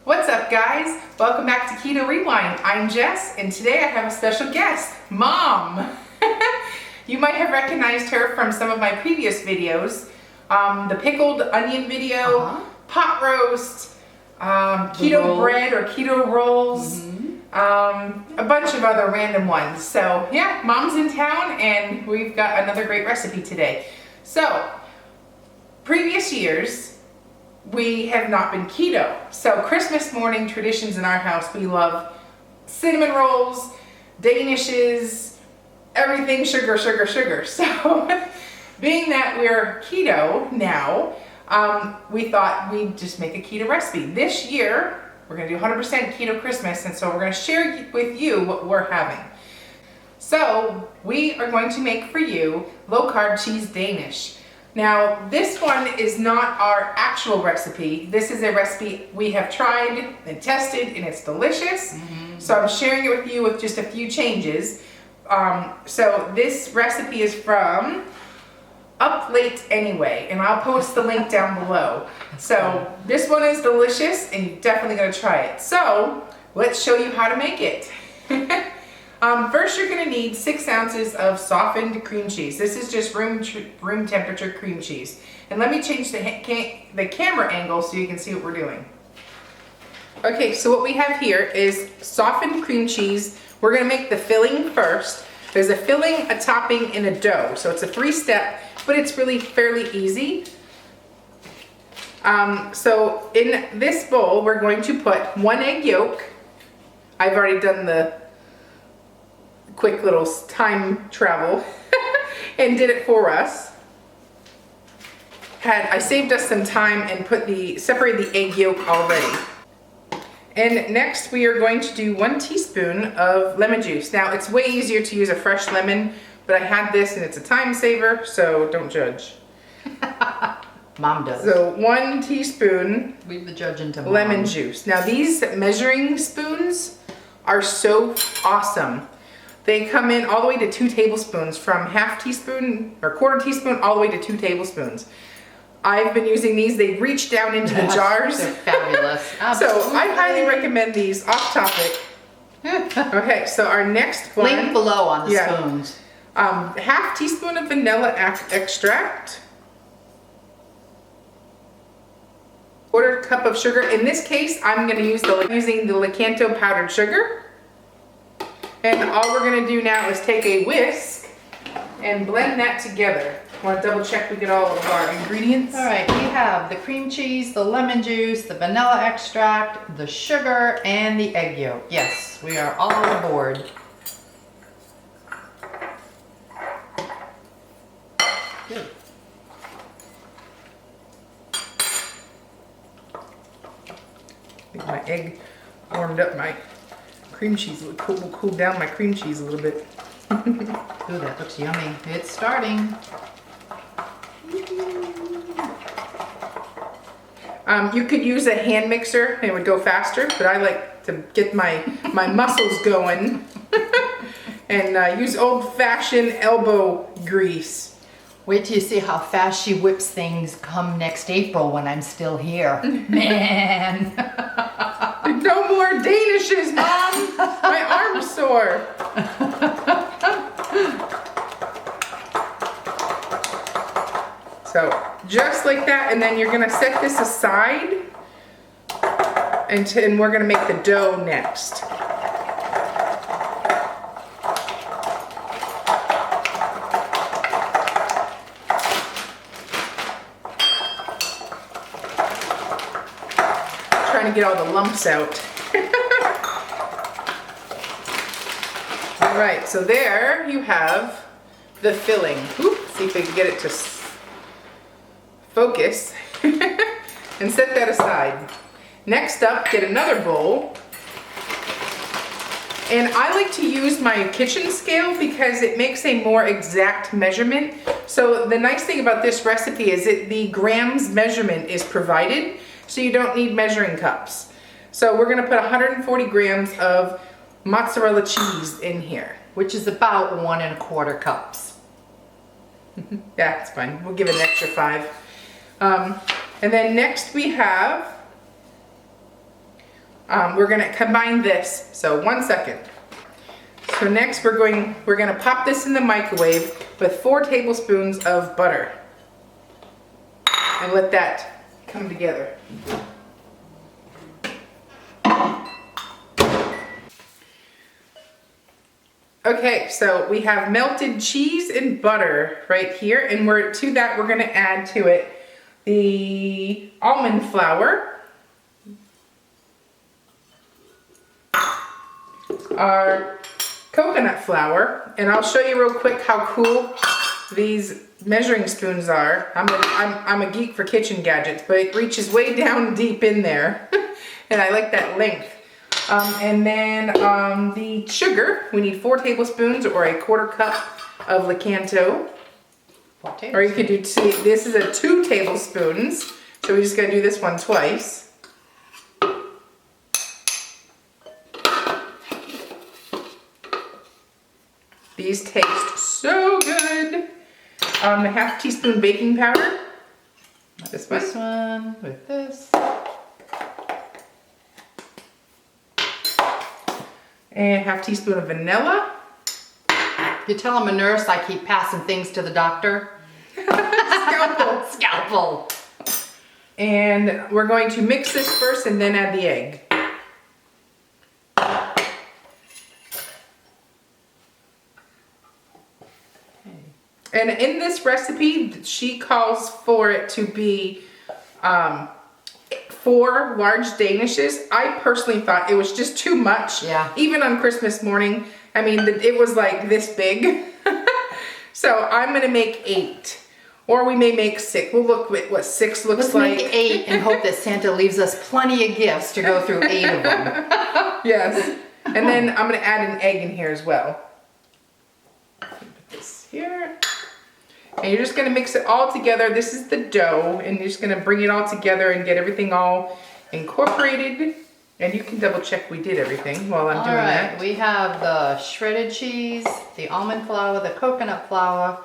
What's up, guys? Welcome back to Keto Rewind. I'm Jess, and today I have a special guest, Mom. You might have recognized her from some of my previous videos. The pickled onion video, pot roast, keto bread or keto rolls, a bunch of other random ones. So yeah, Mom's in town and we've got another great recipe today. So, previous years, we have not been keto. So Christmas morning traditions in our house, we love cinnamon rolls, Danishes, everything sugar, sugar, sugar. So being that we're keto now, we thought we'd just make a keto recipe. This year, we're gonna do 100% keto Christmas, and so we're gonna share with you what we're having. So we are going to make for you low carb cheese Danish. Now, this one is not our actual recipe. This is a recipe we have tried and tested, and it's delicious. So I'm sharing it with you with just a few changes. So this recipe is from Up Late Anyway, and I'll post the link down below. So this one is delicious, and you're definitely gonna try it. So let's show you how to make it. First, you're going to need 6 ounces of softened cream cheese. This is just room temperature cream cheese. And let me change the camera angle so you can see what we're doing. Okay, so what we have here is softened cream cheese. We're going to make the filling first. There's a filling, a topping, and a dough. So it's a 3-step, but it's really fairly easy. So in this bowl, we're going to put 1 egg yolk. I've already done the quick little time travel and did it for us. I saved us some time and separated the egg yolk already. And next we are going to do 1 teaspoon of lemon juice. Now it's way easier to use a fresh lemon, but I had this and it's a time saver, so don't judge. Mom does. So 1 teaspoon Leave the judging to Mom. Lemon juice. Now these measuring spoons are so awesome. They come in all the way to 2 tablespoons, from half teaspoon or quarter teaspoon all the way to 2 tablespoons. I've been using these. They reach down into the jars. They're fabulous. So I highly recommend these. Off topic. Okay, so our next one. Link below on the spoons. Half teaspoon of vanilla extract. Quarter cup of sugar. In this case, I'm going to use using the Lakanto powdered sugar. And all we're going to do now is take a whisk and blend that together. Want to double check we get all of our ingredients? All right, we have the cream cheese, the lemon juice, the vanilla extract, the sugar, and the egg yolk. Yes, we are all aboard. Good. I think my egg warmed up my cream cheese. Will cool down my cream cheese a little bit. Ooh, that looks yummy. It's starting. You could use a hand mixer and it would go faster, but I like to get my muscles going and use old-fashioned elbow grease. Wait till you see how fast she whips things come next April when I'm still here. Man. No more Danishes, Mom! My arm's sore. So, just like that, and then you're gonna set this aside, and we're gonna make the dough next. Trying to get all the lumps out. All right, so there you have the filling. Oops, see if I can get it to focus. And set that aside. Next up, get another bowl. And I like to use my kitchen scale because it makes a more exact measurement. So the nice thing about this recipe is that the grams measurement is provided, so you don't need measuring cups. So we're gonna put 140 grams of mozzarella cheese in here. Which is about 1 1/4 cups. Yeah, it's fine. We'll give it an extra 5. And then next we have we're gonna combine this. So 1 second. So next we're gonna pop this in the microwave with 4 tablespoons of butter and let that come together. Okay, so we have melted cheese and butter right here, and we're gonna add to it the almond flour, our coconut flour, and I'll show you real quick how cool these measuring spoons are. I'm a geek for kitchen gadgets, but it reaches way down deep in there, and I like that length. And then the sugar, we need 4 tablespoons or a 1/4 cup of Lakanto. Or you could do, this is a 2 tablespoons, so we just gotta do this one twice. These taste so good. A 1/2 teaspoon baking powder. This one with this. And 1/2 teaspoon of vanilla. You tell I'm a nurse, I keep passing things to the doctor. Scalpel. Scalpel. And we're going to mix this first and then add the egg. And in this recipe, she calls for it to be 4 large Danishes. I personally thought it was just too much. Yeah. Even on Christmas morning, I mean, it was like this big. So I'm gonna make 8. Or we may make 6. We'll look at what 6 looks like. Let's make 8 and hope that Santa leaves us plenty of gifts to go through 8 of them. Yes. And then I'm gonna add an egg in here as well. Put this here. And you're just gonna mix it all together. This is the dough, and you're just gonna bring it all together and get everything all incorporated. And you can double check we did everything while I'm doing that. We have the shredded cheese, the almond flour, the coconut flour,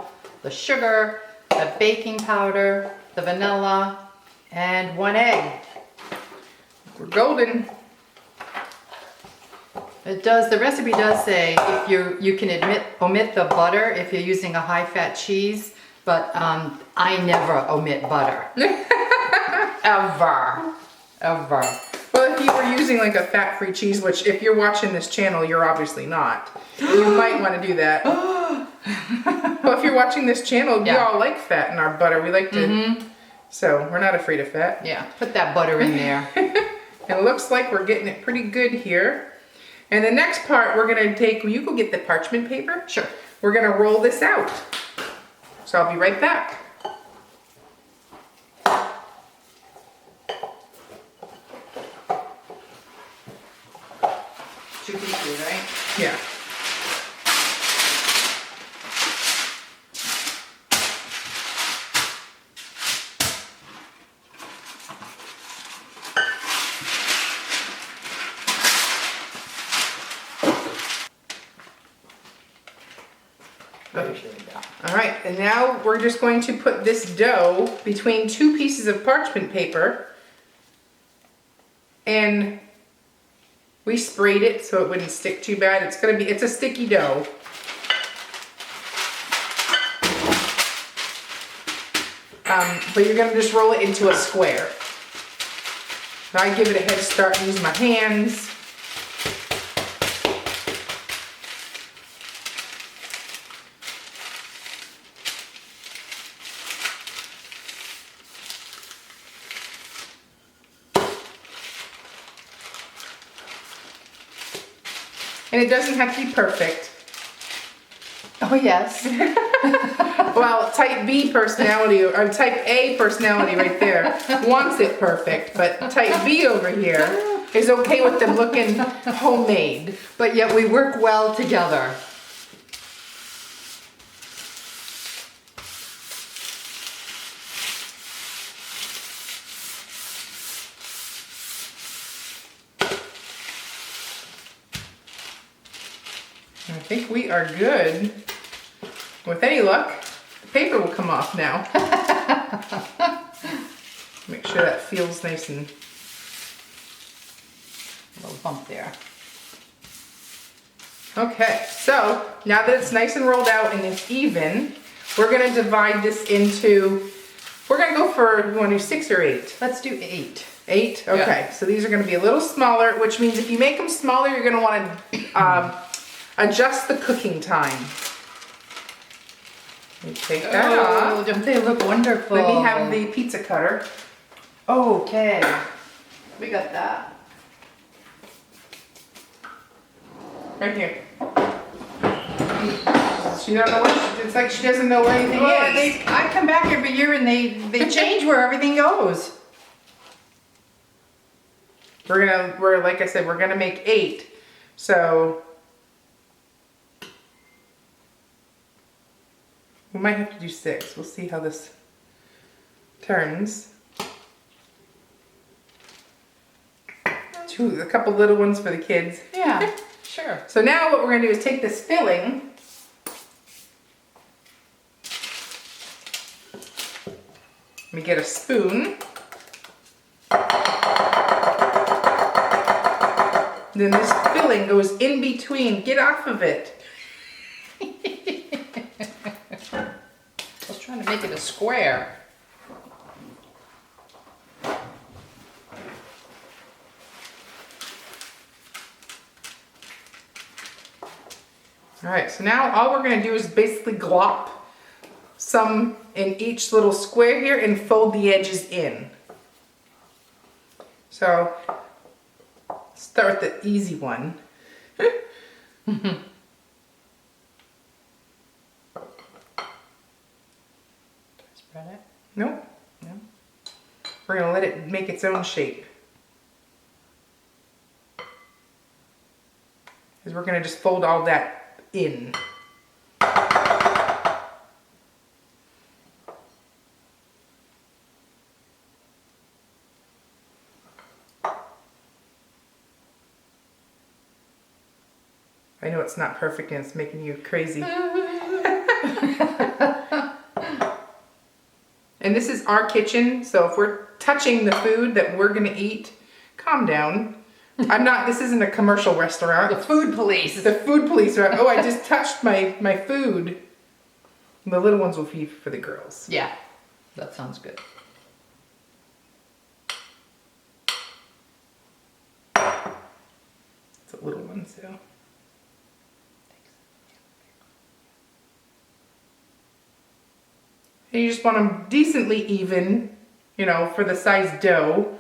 the sugar, the baking powder, the vanilla, and 1 egg. We're golden. The recipe does say if you can omit the butter if you're using a high-fat cheese, but I never omit butter. Ever. Well, if you were using like a fat-free cheese, which if you're watching this channel, you're obviously not. You might want to do that. Well, if you're watching this channel, we all like fat in our butter. We like to, so we're not afraid of fat. Yeah, put that butter in there. It looks like we're getting it pretty good here. And the next part we're gonna take, will you go get the parchment paper? Sure. We're gonna roll this out. So I'll be right back. 2 pieces, right? Yeah. All right, and now we're just going to put this dough between 2 pieces of parchment paper, and we sprayed it so it wouldn't stick too bad. It's a sticky dough. But you're gonna just roll it into a square. I give it a head start and use my hands. And it doesn't have to be perfect. Oh yes. Well, type B personality, or type A personality right there wants it perfect, but type B over here is okay with them looking homemade. But yet we work well together. I think we are good. With any luck, the paper will come off now. Make sure that feels nice and... A little bump there. Okay, so now that it's nice and rolled out and it's even, we're gonna divide this into, we're gonna go for, you wanna do 6 or 8? Let's do 8. 8? Okay, Yeah. so these are gonna be a little smaller, which means if you make them smaller, you're gonna wanna adjust the cooking time. Let me take that off. Oh, don't they look wonderful? Let me have the pizza cutter. Okay, we got that. Right here. She don't know what, it's like she doesn't know where anything Well, is. I come back every year and they change where everything goes. We're like I said, we're gonna make 8. So we might have to do 6. We'll see how this turns. A couple little ones for the kids. Yeah, sure. So now what we're gonna do is take this filling. Let me get a spoon. Then this filling goes in between. Get off of it. I was trying to make it a square. All right, so now all we're gonna do is basically glop some in each little square here and fold the edges in. So start with the easy one. Spread it. Nope. No. We're gonna let it make its own shape. Because we're gonna just fold all that in. I know it's not perfect and it's making you crazy. And this is our kitchen, so if we're touching the food that we're gonna eat, calm down. This isn't a commercial restaurant. The food police. The food police are, oh, I just touched my food. The little ones will be for the girls. Yeah, that sounds good. It's a little one, so. And you just want them decently even, you know, for the size dough.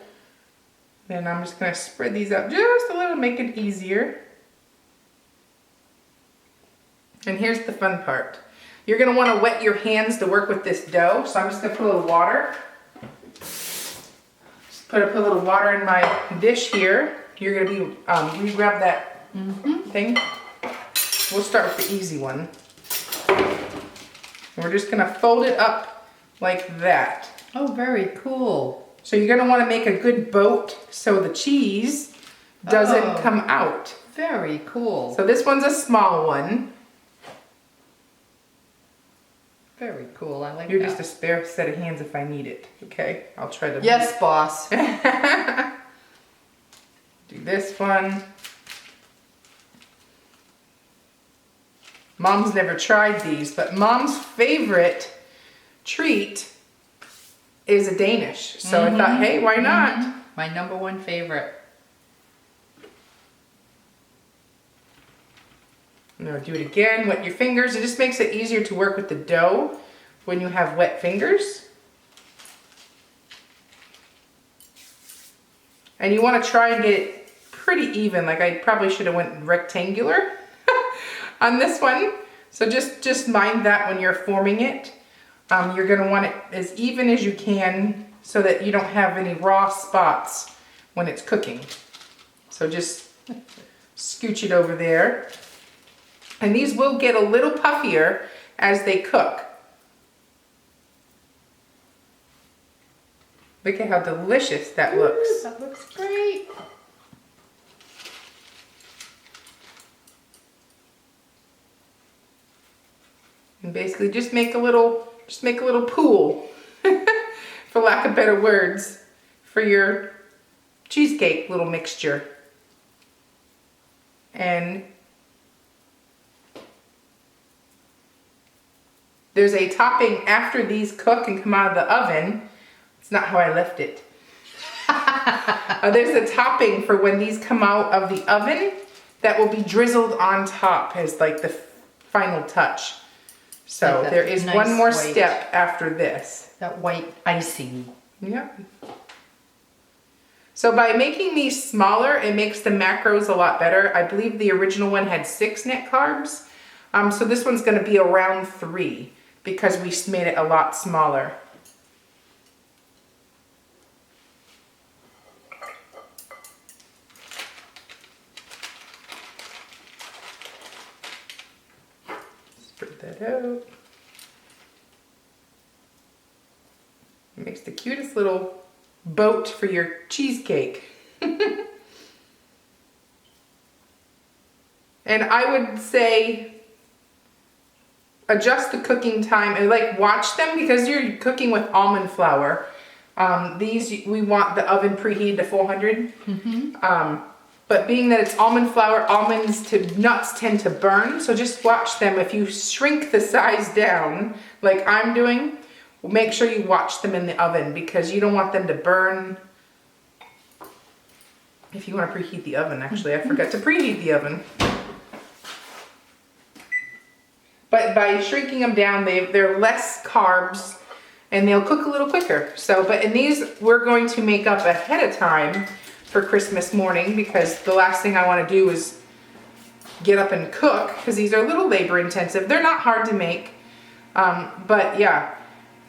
Then I'm just gonna spread these out just a little, make it easier. And here's the fun part. You're gonna wanna wet your hands to work with this dough. So I'm just gonna put a little water. Just put a little water in my dish here. You're gonna be, you grab that thing. We'll start with the easy one. And we're just gonna fold it up like that. Oh, very cool. So you're gonna wanna make a good boat so the cheese doesn't come out. Very cool. So this one's a small one. Very cool. I like You're that. just a spare set of hands if I need it. Okay, I'll try to. Yes, boss. Do this one. Mom's never tried these, but Mom's favorite treat is a Danish. So I thought, hey, why not? My #1 favorite. I'm gonna do it again, wet your fingers. It just makes it easier to work with the dough when you have wet fingers. And you wanna try and get it pretty even. Like I probably should have went rectangular on this one. So just mind that when you're forming it. You're gonna want it as even as you can so that you don't have any raw spots when it's cooking. So just scooch it over there. And these will get a little puffier as they cook. Look at how delicious that looks. That looks great. And basically just make a little pool, for lack of better words, for your cheesecake little mixture. And there's a topping after these cook and come out of the oven. It's not how I left it. There's a topping for when these come out of the oven that will be drizzled on top as like the final touch. So Like there is nice one more white. step after this. That white icing. Yep. So by making these smaller, it makes the macros a lot better. I believe the original one had 6 net carbs. So this one's gonna be around 3 because we made it a lot smaller. Spread that out. It makes the cutest little boat for your cheesecake. And I would say adjust the cooking time and like watch them because you're cooking with almond flour. These, we want the oven preheated to 400. But being that it's almond flour, almonds to nuts tend to burn. So just watch them. If you shrink the size down, like I'm doing, make sure you watch them in the oven because you don't want them to burn. If you want to preheat the oven, actually, I forgot to preheat the oven. But by shrinking them down, they're less carbs and they'll cook a little quicker. So, but in these, we're going to make up ahead of time for Christmas morning because the last thing I want to do is get up and cook because these are a little labor intensive. They're not hard to make, but yeah.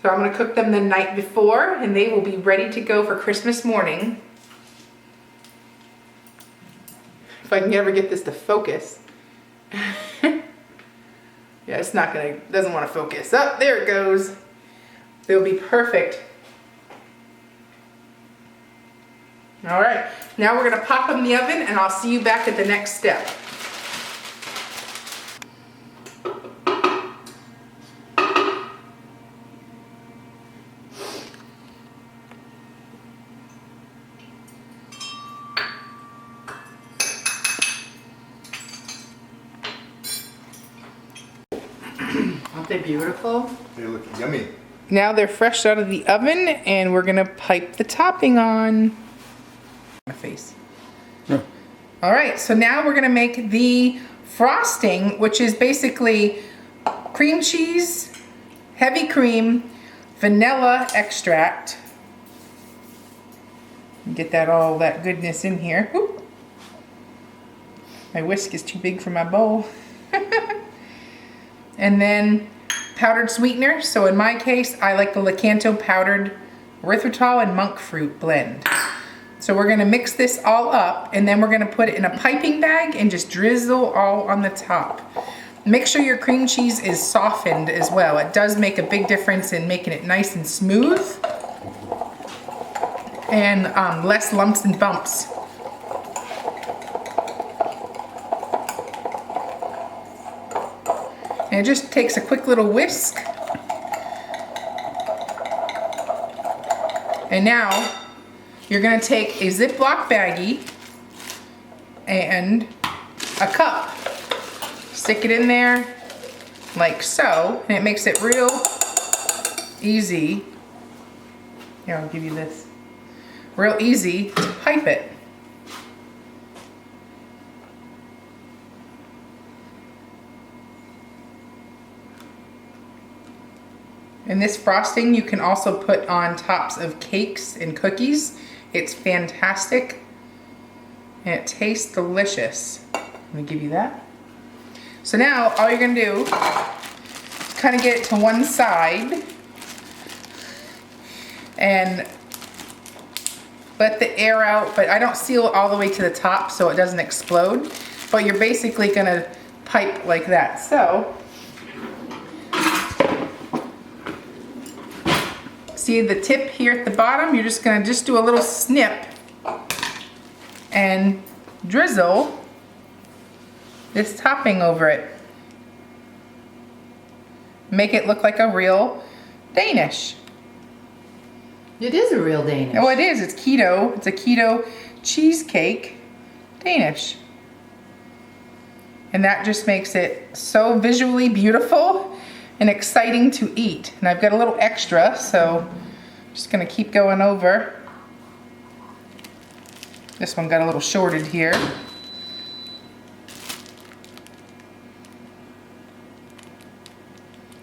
So I'm going to cook them the night before and they will be ready to go for Christmas morning. If I can ever get this to focus. Yeah, it's not gonna, doesn't want to focus. Oh, there it goes. They'll be perfect. All right, now we're gonna pop them in the oven and I'll see you back at the next step. Aren't they beautiful? They look yummy. Now they're fresh out of the oven and we're gonna pipe the topping on. My face. Yeah. All right, so now we're gonna make the frosting, which is basically cream cheese, heavy cream, vanilla extract. Get that all that goodness in here. Whoop. My whisk is too big for my bowl. And then powdered sweetener. So in my case, I like the Lakanto powdered erythritol and monk fruit blend. So we're gonna mix this all up and then we're gonna put it in a piping bag and just drizzle all on the top. Make sure your cream cheese is softened as well. It does make a big difference in making it nice and smooth and less lumps and bumps. And it just takes a quick little whisk. And now you're gonna take a Ziploc baggie and a cup. Stick it in there like so, and it makes it real easy. Here, I'll give you this. Real easy to pipe it. And this frosting you can also put on tops of cakes and cookies. It's fantastic and it tastes delicious. Let me give you that. So now all you're gonna do is kind of get it to one side and let the air out, but I don't seal it all the way to the top so it doesn't explode. But you're basically gonna pipe like that. So see the tip here at the bottom? You're just gonna do a little snip and drizzle this topping over it. Make it look like a real Danish. It is a real Danish. Oh, it is. It's keto. It's a keto cheesecake Danish. And that just makes it so visually beautiful and exciting to eat. And I've got a little extra, so I'm just gonna keep going over. This one got a little shorted here.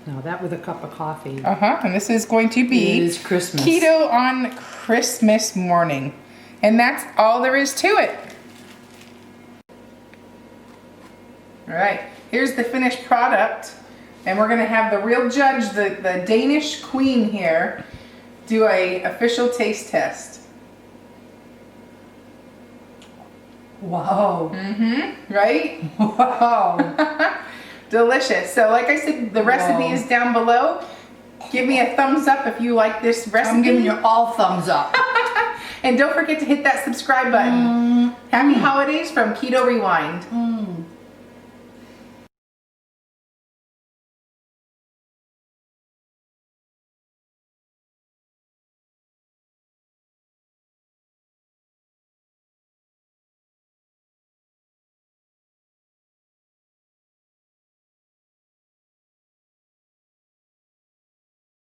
Now that with a cup of coffee. And this is going to be It is Christmas. keto on Christmas morning. And that's all there is to it. All right, here's the finished product. And we're gonna have the real judge, the Danish queen here, do a official taste test. Wow. Right? Wow. Delicious. So like I said, the recipe is down below. Give me a thumbs up if you like this recipe. I'm giving you all thumbs up. And don't forget to hit that subscribe button. Happy holidays from Keto Rewind.